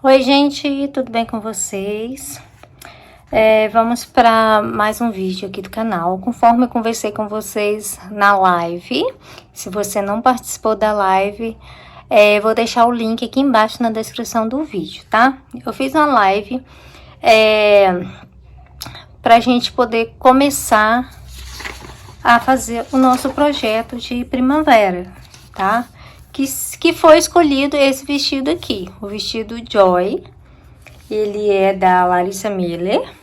Oi, gente, tudo bem com vocês? Vamos para mais um vídeo aqui do canal. Conforme eu conversei com vocês na live, se você não participou da live, vou deixar o link aqui embaixo na descrição do vídeo, tá? Eu fiz uma live para a gente poder começar a fazer o nosso projeto de primavera, tá? Que foi escolhido esse vestido aqui, o vestido Joy. Ele é da Larissa Miller.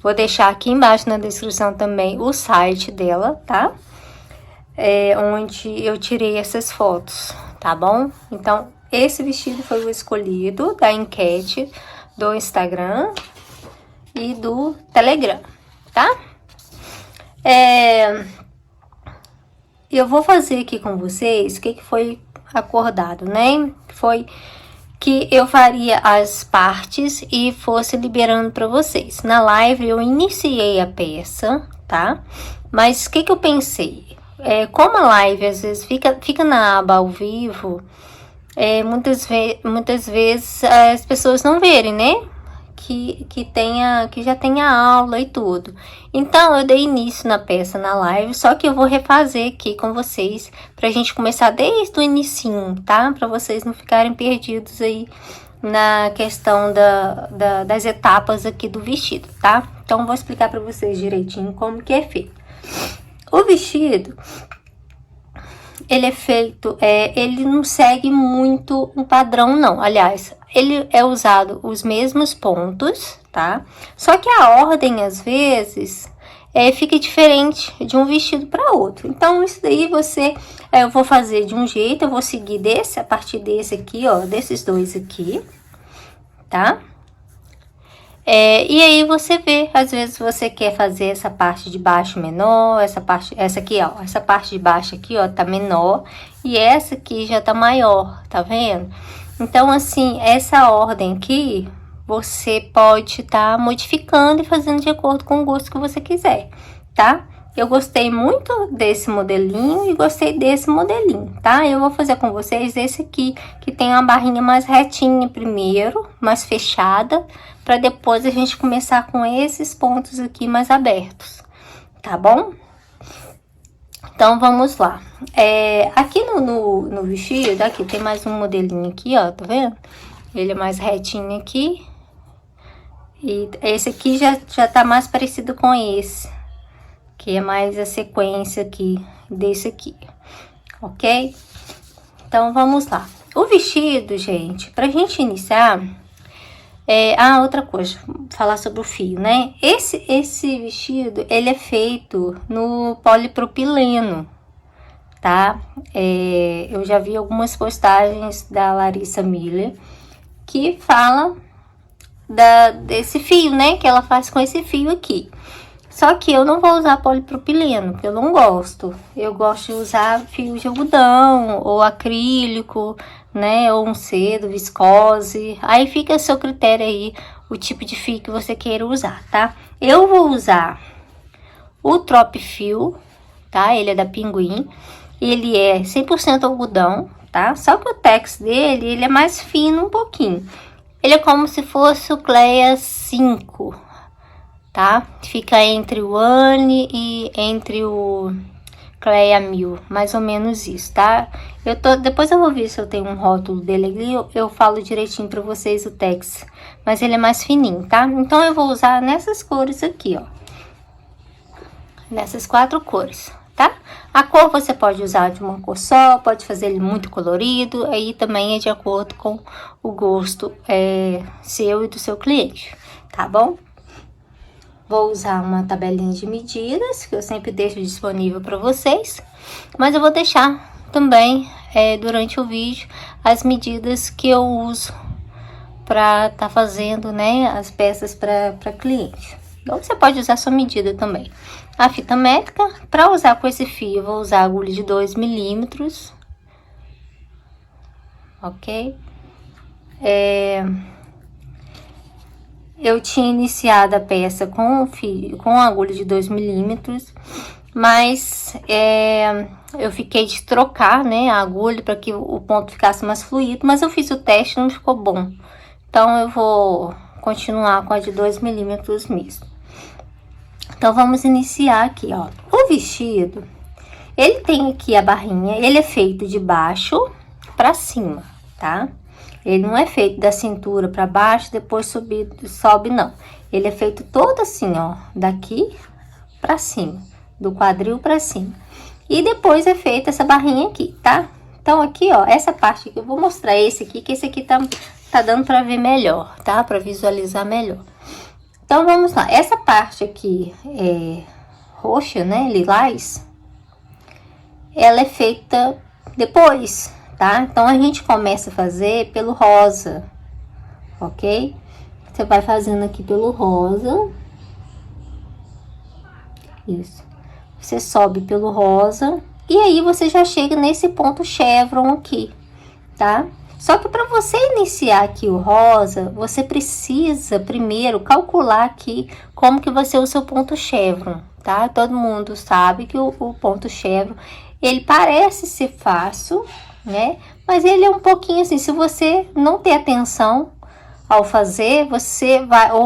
Vou deixar aqui embaixo na descrição também o site dela, tá? Onde eu tirei essas fotos, tá bom? Então, esse vestido foi o escolhido da enquete do Instagram e do Telegram, tá? Eu vou fazer aqui com vocês o que foi acordado, né? Foi que eu faria as partes e fosse liberando para vocês. Na live eu iniciei a peça, tá? Mas o que eu pensei? Como a live às vezes fica na aba ao vivo, muitas vezes as pessoas não verem, né? Que já tenha aula e tudo. Então, eu dei início na peça na live, só que eu vou refazer aqui com vocês, pra gente começar desde o inicinho, tá? Pra vocês não ficarem perdidos aí na questão das etapas aqui do vestido, tá? Então, eu vou explicar pra vocês direitinho como que é feito. O vestido, ele é feito, ele não segue muito um padrão, não. Aliás, ele é usado os mesmos pontos, tá? Só que a ordem, às vezes, fica diferente de um vestido para outro. Então, isso daí eu vou fazer de um jeito, eu vou seguir a partir desse aqui, ó, desses dois aqui, tá? E aí você vê, às vezes você quer fazer essa parte de baixo menor, essa aqui, ó, essa parte de baixo aqui, ó, tá menor, e essa aqui já tá maior, tá vendo? Então, assim, essa ordem aqui, você pode tá modificando e fazendo de acordo com o gosto que você quiser, tá? Eu gostei muito desse modelinho e gostei desse modelinho, tá? Eu vou fazer com vocês esse aqui, que tem uma barrinha mais retinha primeiro, mais fechada, para depois a gente começar com esses pontos aqui mais abertos, tá bom? Então, vamos lá. Aqui no vestido, aqui tem mais um modelinho aqui, ó, tá vendo? Ele é mais retinho aqui. E esse aqui já tá mais parecido com esse, que é mais a sequência aqui, desse aqui, ok? Então, vamos lá. O vestido, gente, pra gente iniciar... outra coisa, falar sobre o fio, né? Esse vestido, ele é feito no polipropileno, tá? Eu já vi algumas postagens da Larissa Miller que fala desse fio, né? Que ela faz com esse fio aqui. Só que eu não vou usar polipropileno, porque eu não gosto. Eu gosto de usar fio de algodão ou acrílico, né? Ou um cedo, viscose. Aí fica a seu critério aí o tipo de fio que você queira usar, tá? Eu vou usar o Trop Fio, tá? Ele é da Pinguim. Ele é 100% algodão, tá? Só que o tex dele, ele é mais fino um pouquinho. Ele é como se fosse o Cleia 5, tá? Fica entre o Anne e entre o Cleia 1000, mais ou menos isso, tá? Depois eu vou ver se eu tenho um rótulo dele ali, eu falo direitinho pra vocês o tex, mas ele é mais fininho, tá? Então eu vou usar nessas cores aqui, ó, nessas 4 cores, tá? A cor você pode usar de uma cor só, pode fazer ele muito colorido, aí também é de acordo com o gosto seu e do seu cliente, tá bom? Vou usar uma tabelinha de medidas, que eu sempre deixo disponível para vocês. Mas eu vou deixar também, durante o vídeo, as medidas que eu uso para tá fazendo, né, as peças para cliente. Então, você pode usar sua medida também. A fita métrica, para usar com esse fio, eu vou usar a agulha de 2 milímetros. Ok? Eu tinha iniciado a peça com a agulha de 2 milímetros, mas eu fiquei de trocar, né, a agulha para que o ponto ficasse mais fluido, mas eu fiz o teste e não ficou bom. Então, eu vou continuar com a de 2 milímetros mesmo. Então, vamos iniciar aqui, ó. O vestido, ele tem aqui a barrinha, ele é feito de baixo pra cima, tá? Ele não é feito da cintura pra baixo, depois sobe, não. Ele é feito todo assim, ó, daqui pra cima, do quadril pra cima. E depois é feita essa barrinha aqui, tá? Então, aqui, ó, essa parte aqui, eu vou mostrar esse aqui, que esse aqui tá dando pra ver melhor, tá? Pra visualizar melhor. Então, vamos lá. Essa parte aqui é roxa, né? Lilás. Ela é feita depois, tá? Então, a gente começa a fazer pelo rosa, ok? Você vai fazendo aqui pelo rosa. Isso. Você sobe pelo rosa. E aí, você já chega nesse ponto chevron aqui, tá? Só que para você iniciar aqui o rosa, você precisa primeiro calcular aqui como que vai ser o seu ponto chevron, tá? Todo mundo sabe que o ponto chevron, ele parece ser fácil, né? Mas ele é um pouquinho assim, se você não ter atenção ao fazer, você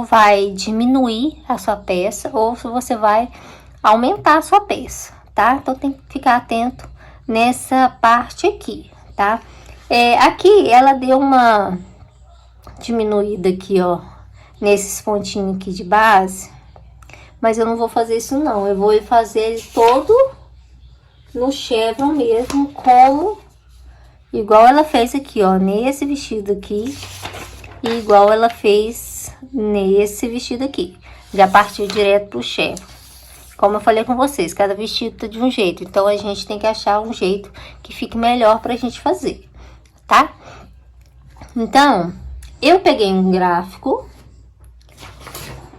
vai diminuir a sua peça, ou você vai aumentar a sua peça, tá? Então, tem que ficar atento nessa parte aqui, tá? Aqui ela deu uma diminuída aqui, ó, nesses pontinhos aqui de base, mas eu não vou fazer isso não, eu vou fazer ele todo no chevron mesmo, igual ela fez aqui, ó, nesse vestido aqui, e igual ela fez nesse vestido aqui, já partiu direto pro chevron. Como eu falei com vocês, cada vestido tá de um jeito, então a gente tem que achar um jeito que fique melhor pra gente fazer, tá? Então, eu peguei um gráfico,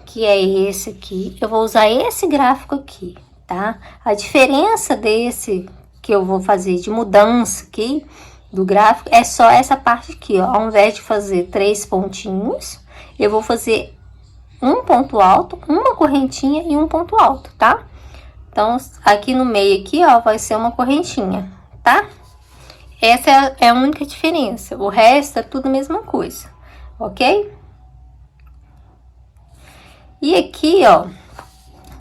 que é esse aqui. Eu vou usar esse gráfico aqui, tá? A diferença desse que eu vou fazer de mudança aqui, do gráfico, é só essa parte aqui, ó. Ao invés de fazer 3 pontinhos, eu vou fazer um ponto alto, uma correntinha e um ponto alto, tá? Então, aqui no meio aqui, ó, vai ser uma correntinha, tá? Essa é a única diferença. O resto é tudo a mesma coisa, ok? E aqui, ó,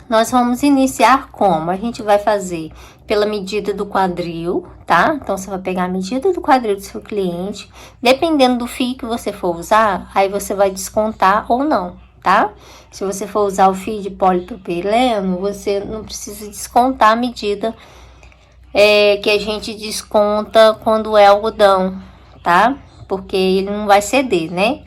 nós vamos iniciar como? A gente vai fazer pela medida do quadril, tá? Então, você vai pegar a medida do quadril do seu cliente. Dependendo do fio que você for usar, aí você vai descontar ou não, tá? Se você for usar o fio de polipropileno, você não precisa descontar a medida que a gente desconta quando é algodão, tá? Porque ele não vai ceder, né?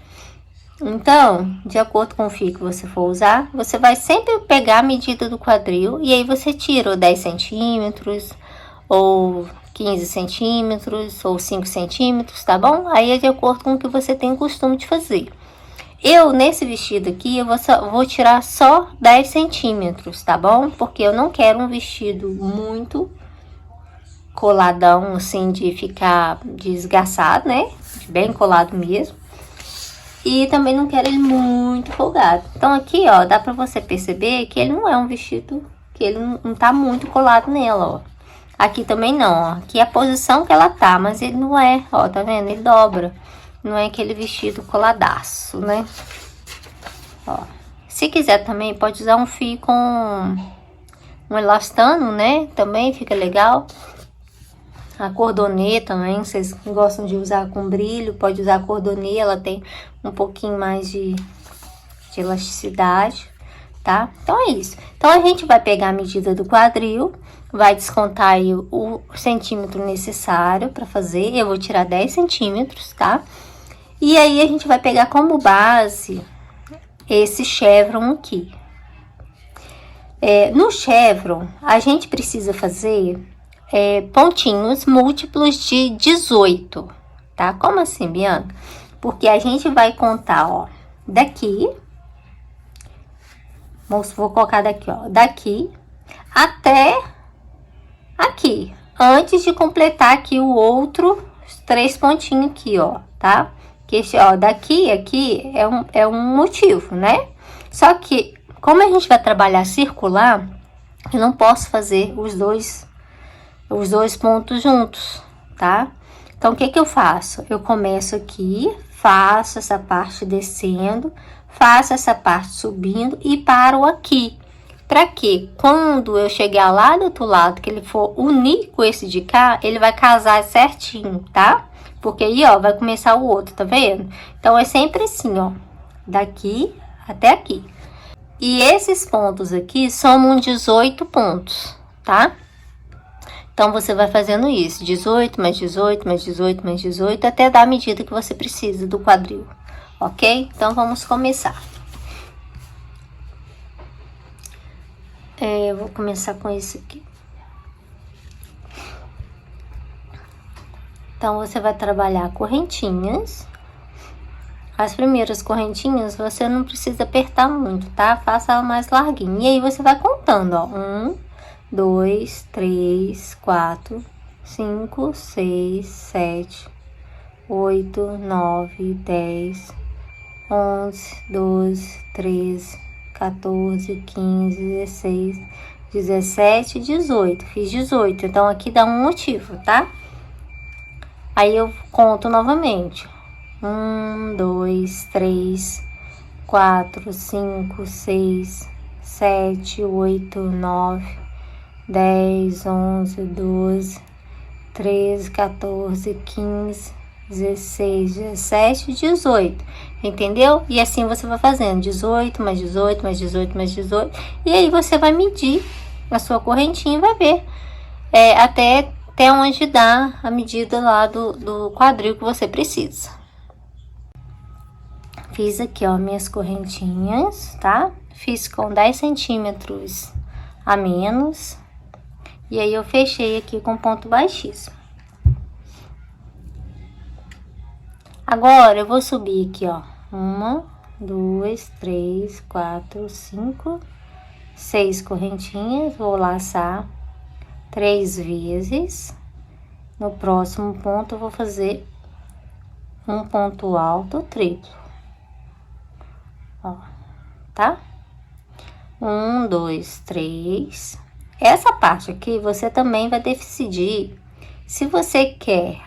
Então, de acordo com o fio que você for usar, você vai sempre pegar a medida do quadril e aí você tira 10 centímetros, ou 15 centímetros, ou 5 centímetros, tá bom? Aí é de acordo com o que você tem costume de fazer. Eu, nesse vestido aqui, eu vou tirar só 10 centímetros, tá bom? Porque eu não quero um vestido muito coladão, assim, de ficar desgaçado, né? Bem colado mesmo. E também não quero ele muito folgado. Então, aqui, ó, dá pra você perceber que ele não é um vestido, que ele não tá muito colado nela, ó. Aqui também não, ó. Aqui é a posição que ela tá, mas ele não é, ó, tá vendo? Ele dobra. Não é aquele vestido coladaço, né? Ó. Se quiser também, pode usar um fio com um elastano, né? Também fica legal. A cordonê também, vocês gostam de usar com brilho, pode usar a cordonê, ela tem um pouquinho mais de elasticidade, tá? Então, é isso. Então, a gente vai pegar a medida do quadril, vai descontar aí o centímetro necessário para fazer. Eu vou tirar 10 centímetros, tá? E aí, a gente vai pegar como base esse chevron aqui. No chevron, a gente precisa fazer pontinhos múltiplos de 18, tá? Como assim, Bianca? Porque a gente vai contar, ó, daqui, vou colocar daqui, ó, daqui até aqui, antes de completar aqui o outro 3 pontinhos aqui, ó, tá? Que esse, ó, daqui aqui é um motivo, né? Só que, como a gente vai trabalhar circular, eu não posso fazer os dois pontos juntos, tá? Então, o que que eu faço? Eu começo aqui, faço essa parte descendo, faço essa parte subindo e paro aqui. Para que quando eu chegar lá do outro lado, que ele for unir com esse de cá, ele vai casar certinho, tá? Porque aí, ó, vai começar o outro, tá vendo? Então, é sempre assim, ó, daqui até aqui. E esses pontos aqui somam 18 pontos, tá? Então, você vai fazendo isso, 18 mais 18 mais 18 mais 18, até dar a medida que você precisa do quadril, ok? Então, vamos começar. Eu vou começar com esse aqui. Então, você vai trabalhar correntinhas. As primeiras correntinhas, você não precisa apertar muito, tá? Faça ela mais larguinha. E aí, você vai contando, ó. 1, 2, 3, 4, 5, 6, 7, 8, 9, 10, 11, 12, 13, 14, 15, 16, 17, 18. Fiz 18, então aqui dá um motivo, tá? Aí eu conto novamente. 1, 2, 3, 4, 5, 6, 7, 8, 9, 10, 11, 12, 13, 14, 15, 16, 17, 18. Entendeu? E assim você vai fazendo 18 mais 18 mais 18 mais 18. E aí você vai medir a sua correntinha e vai ver até onde dá a medida lá do quadril que você precisa. Fiz aqui, ó, minhas correntinhas, tá? Fiz com 10 centímetros a menos. E aí, eu fechei aqui com ponto baixíssimo. Agora, eu vou subir aqui, ó. 1, 2, 3, 4, 5, 6 correntinhas. Vou laçar 3 vezes. No próximo ponto, eu vou fazer um ponto alto triplo. Ó, tá? 1, 2, 3. Essa parte aqui, você também vai decidir se você quer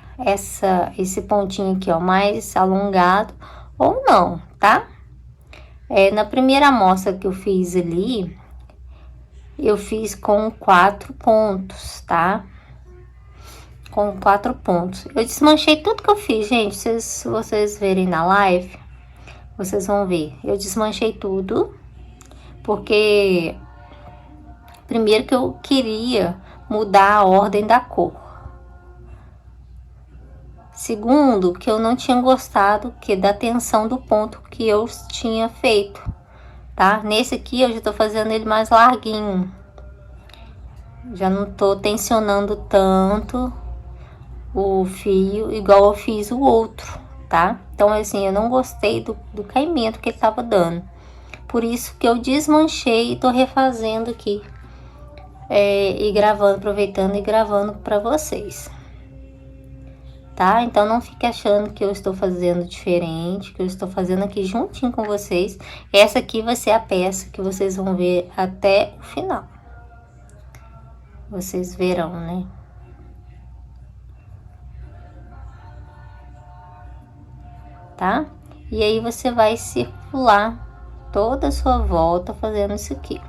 esse pontinho aqui, ó, mais alongado ou não, tá? Na primeira amostra que eu fiz ali, eu fiz com 4 pontos, tá? Com 4 pontos. Eu desmanchei tudo que eu fiz, gente. Se vocês verem na live, vocês vão ver. Eu desmanchei tudo, porque primeiro que eu queria mudar a ordem da cor. Segundo, que eu não tinha gostado da tensão do ponto que eu tinha feito, tá? Nesse aqui eu já tô fazendo ele mais larguinho. Já não tô tensionando tanto o fio, igual eu fiz o outro, tá? Então, assim, eu não gostei do caimento que ele tava dando. Por isso que eu desmanchei e tô refazendo aqui. E gravando, aproveitando e gravando pra vocês. Tá? Então, não fique achando que eu estou fazendo diferente, que eu estou fazendo aqui juntinho com vocês. Essa aqui vai ser a peça que vocês vão ver até o final. Vocês verão, né? Tá? E aí, você vai circular toda a sua volta fazendo isso aqui.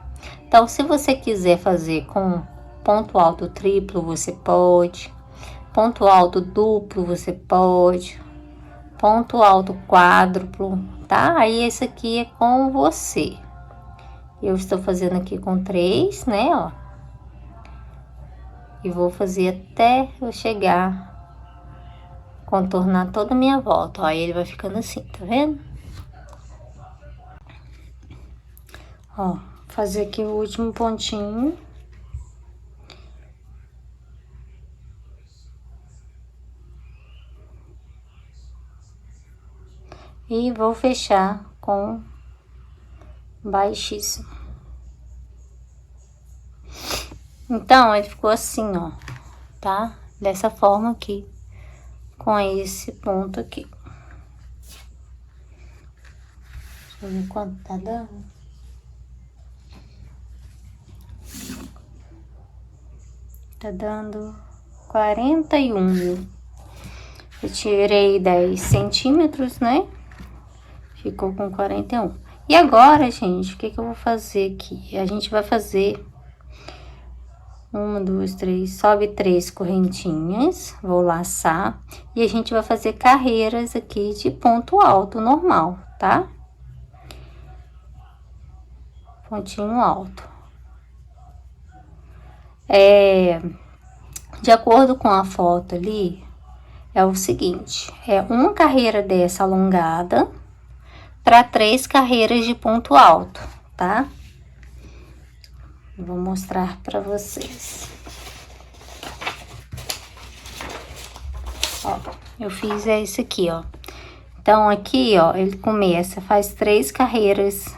Então, se você quiser fazer com ponto alto triplo, você pode. Ponto alto duplo, você pode. Ponto alto quádruplo, tá? Aí, esse aqui é com você. Eu estou fazendo aqui com 3, né, ó. E vou fazer até eu chegar, contornar toda a minha volta. Ó, aí ele vai ficando assim, tá vendo? Ó, fazer aqui o último pontinho. E vou fechar com baixíssimo. Então, ele ficou assim, ó, tá? Dessa forma aqui, com esse ponto aqui. Deixa eu ver quanto tá dando. Tá dando 41 mil. Eu tirei 10 centímetros, né? Ficou com 41. E agora, gente, o que eu vou fazer aqui? A gente vai fazer 1, 2, 3, sobe 3 correntinhas, vou laçar. E a gente vai fazer carreiras aqui de ponto alto normal, tá? Pontinho alto. De acordo com a foto ali, é o seguinte, é uma carreira dessa alongada para 3 carreiras de ponto alto, tá? Vou mostrar para vocês. Ó, eu fiz esse aqui, ó. Então, aqui, ó, ele começa, faz 3 carreiras,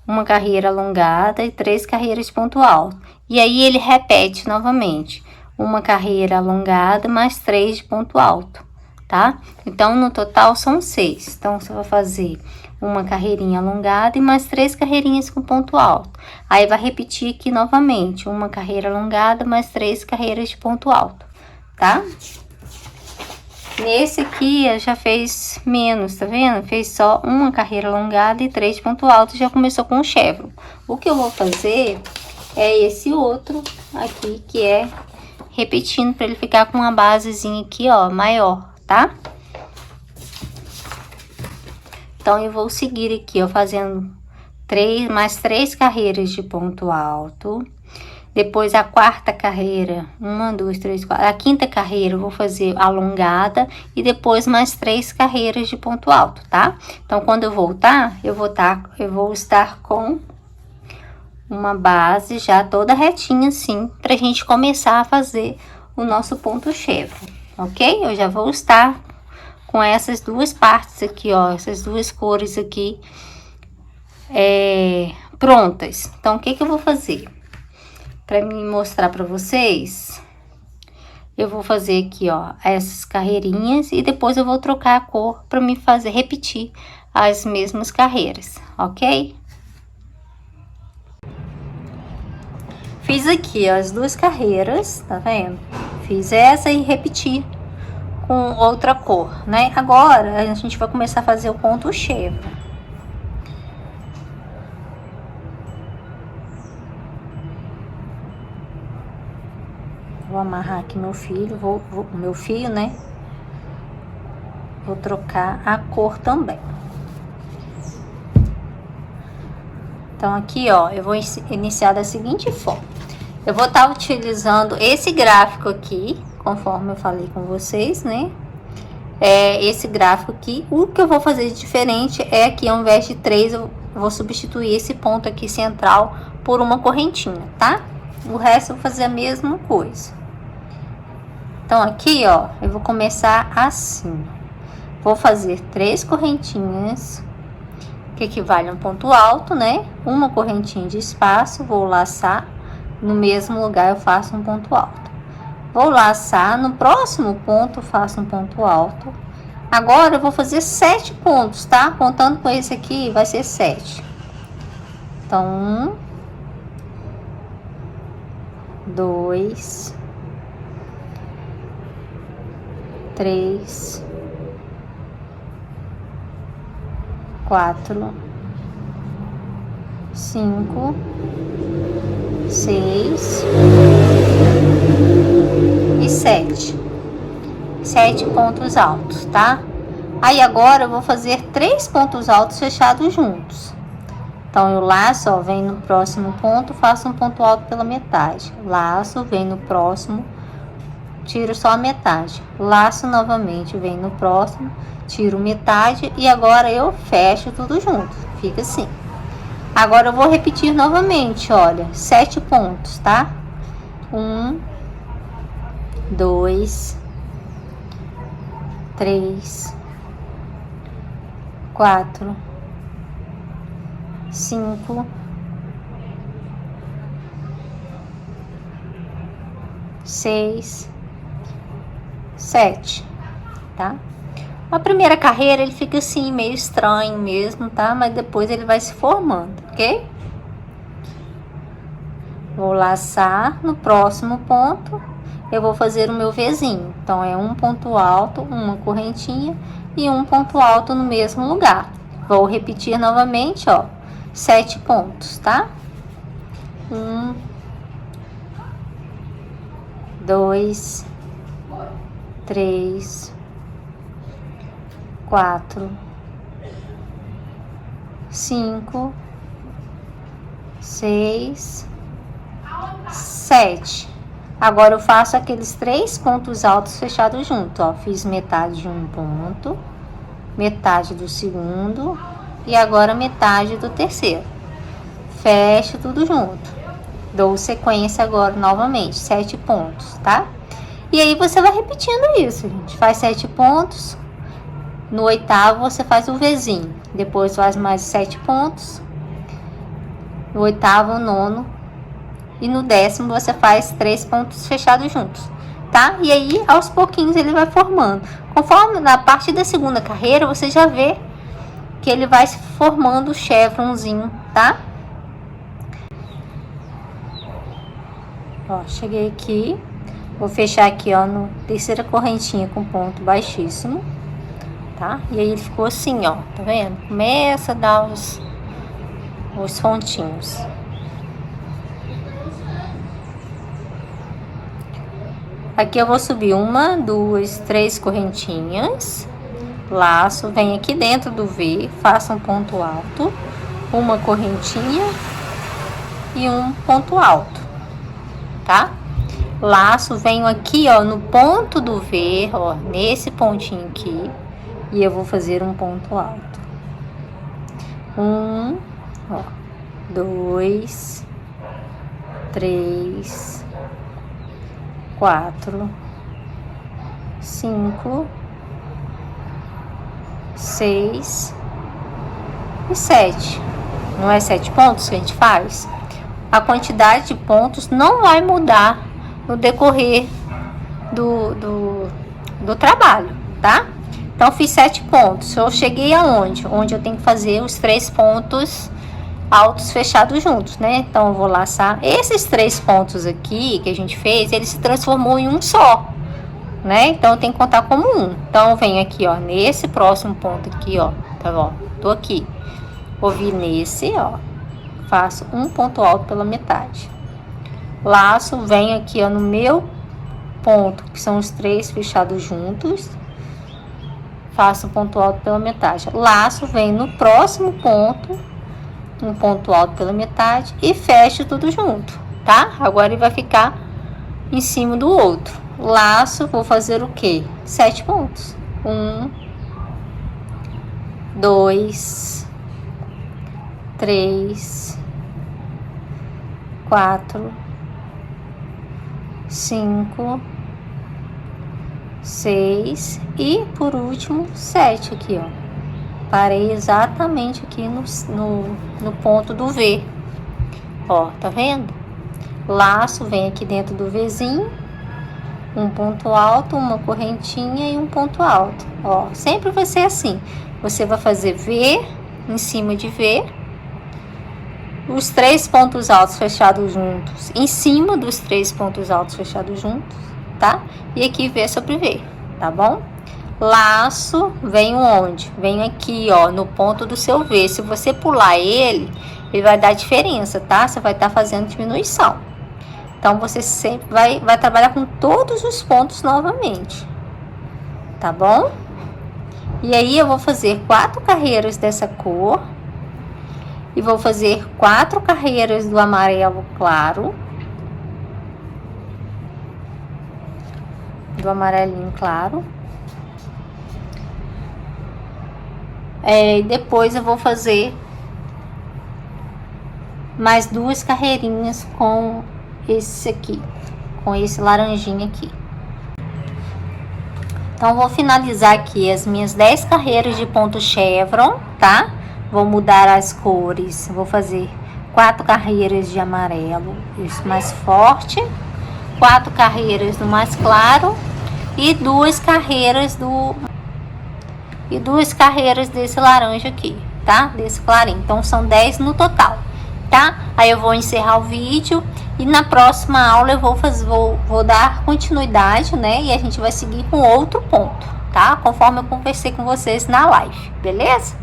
uma carreira alongada e 3 carreiras de ponto alto. E aí, ele repete novamente, uma carreira alongada mais 3 de ponto alto, tá? Então, no total, são 6. Então, você vai fazer uma carreirinha alongada e mais 3 carreirinhas com ponto alto. Aí, vai repetir aqui novamente, uma carreira alongada mais 3 carreiras de ponto alto, tá? Nesse aqui, já fez menos, tá vendo? Fez só uma carreira alongada e 3 de ponto alto, já começou com o chevron. O que eu vou fazer é esse outro aqui, que é repetindo para ele ficar com uma basezinha aqui, ó, maior, tá? Então, eu vou seguir aqui, ó, fazendo mais 3 carreiras de ponto alto. Depois, a quarta carreira, 1, 2, 3, 4. A quinta carreira, eu vou fazer alongada e depois mais 3 carreiras de ponto alto, tá? Então, quando eu voltar, eu vou estar com uma base já toda retinha assim, pra gente começar a fazer o nosso ponto chevron, ok? Eu já vou estar com essas duas partes aqui, ó, essas duas cores aqui, prontas. Então, o que eu vou fazer? Pra me mostrar pra vocês, eu vou fazer aqui, ó, essas carreirinhas e depois eu vou trocar a cor pra me fazer repetir as mesmas carreiras, ok? Fiz aqui, ó, as duas carreiras, tá vendo? Fiz essa e repeti com outra cor, né? Agora, a gente vai começar a fazer o ponto chevron. Vou amarrar aqui meu fio, né? Vou trocar a cor também. Então, aqui, ó, eu vou iniciar da seguinte forma. Eu vou estar utilizando esse gráfico aqui, conforme eu falei com vocês, né? Esse gráfico aqui. O que eu vou fazer de diferente é que ao invés de 3, eu vou substituir esse ponto aqui central por uma correntinha, tá? O resto eu vou fazer a mesma coisa. Então, aqui, ó, eu vou começar assim. Vou fazer 3 correntinhas, que equivale a um ponto alto, né? Uma correntinha de espaço, vou laçar. No mesmo lugar, eu faço um ponto alto. Vou laçar, no próximo ponto, faço um ponto alto. Agora, eu vou fazer 7 pontos, tá? Contando com esse aqui, vai ser 7. Então, 1, 2, 3, 4, 5, 6 e 7. 7 pontos altos, tá? Aí agora eu vou fazer 3 pontos altos fechados juntos. Então, eu laço, ó, vem no próximo ponto, faço um ponto alto pela metade. Laço, vem no próximo, tiro só a metade. Laço novamente, vem no próximo, tiro metade e agora eu fecho tudo junto. Fica assim. Agora eu vou repetir novamente, olha, 7 pontos, tá? 1, 2, 3, 4, 5, 6, 7, tá? A primeira carreira ele fica assim meio estranho mesmo, tá? Mas depois ele vai se formando, ok? Vou laçar no próximo ponto eu vou fazer o meu Vzinho. Então, é um ponto alto, uma correntinha e um ponto alto no mesmo lugar. Vou repetir novamente, ó, 7 pontos, tá? 1, 2, 3, 4, 5, 6, 7. Agora eu faço aqueles 3 pontos altos fechados junto, ó. Fiz metade de um ponto, metade do segundo e agora metade do terceiro. Fecho tudo junto. Dou sequência agora novamente, 7 pontos, tá? E aí você vai repetindo isso, gente. Faz 7 pontos. No 8º você faz o Vzinho. Depois faz mais 7 pontos. No 8º, 9º. E no 10º você faz 3 pontos fechados juntos, tá? E aí, aos pouquinhos, ele vai formando. Conforme na parte da segunda carreira, você já vê que ele vai se formando o chevronzinho, tá? Ó, cheguei aqui. Vou fechar aqui, ó, no terceira correntinha com ponto baixíssimo, tá? E aí ele ficou assim, ó, tá vendo? Começa a dar os pontinhos. Aqui eu vou subir 1, 2, 3 correntinhas, laço, vem aqui dentro do V, faço um ponto alto, uma correntinha e um ponto alto, tá? Laço, venho aqui, ó, no ponto do V, ó, nesse pontinho aqui, e eu vou fazer um ponto alto. 1, ó, 2, 3, 4, 5, 6 e 7. Não é 7 pontos que a gente faz? A quantidade de pontos não vai mudar no decorrer do trabalho, tá? Então, fiz 7 pontos. Eu cheguei aonde? Onde eu tenho que fazer os 3 pontos altos fechados juntos, né? Então, eu vou laçar. Esses 3 pontos aqui que a gente fez, ele se transformou em um só, né? Então, eu tenho que contar como um. Então, eu venho aqui, ó, nesse próximo ponto aqui, ó, tá bom? Tô aqui. Vou vir nesse, ó, faço um ponto alto pela metade. Laço, venho aqui, ó, no meu ponto, que são os 3 fechados juntos. Faço um ponto alto pela metade. Laço, venho no próximo ponto, um ponto alto pela metade e fecho tudo junto, tá? Agora ele vai ficar em cima do outro. Laço, vou fazer o quê? 7 pontos. 1, 2, 3, 4, 5, 6 e por último 7 aqui, ó. Parei exatamente aqui no ponto do V, ó, tá vendo? Laço, vem aqui dentro do Vzinho, um ponto alto, uma correntinha e um ponto alto, ó. Sempre vai ser assim, você vai fazer V em cima de V, os 3 pontos altos fechados juntos em cima dos 3 pontos altos fechados juntos, tá? E aqui V sobre V, tá bom? Laço, venho onde? Venho aqui, ó, no ponto do seu V. Se você pular ele vai dar diferença, tá? Você vai estar fazendo diminuição. Então, você sempre vai trabalhar com todos os pontos novamente, tá bom? E aí, eu vou fazer 4 carreiras dessa cor. E vou fazer 4 carreiras do amarelo claro. Do amarelinho claro. Depois eu vou fazer mais 2 carreirinhas com esse aqui, com esse laranjinha aqui. Então, vou finalizar aqui as minhas 10 carreiras de ponto chevron, tá? Vou mudar as cores, vou fazer 4 carreiras de amarelo, isso mais forte, 4 carreiras do mais claro e 2 carreiras desse laranja aqui, tá? Desse clarinho. Então, são 10 no total, tá? Aí eu vou encerrar o vídeo E na próxima aula eu vou dar continuidade, né? E a gente vai seguir com outro ponto, tá? Conforme eu conversei com vocês na live, beleza?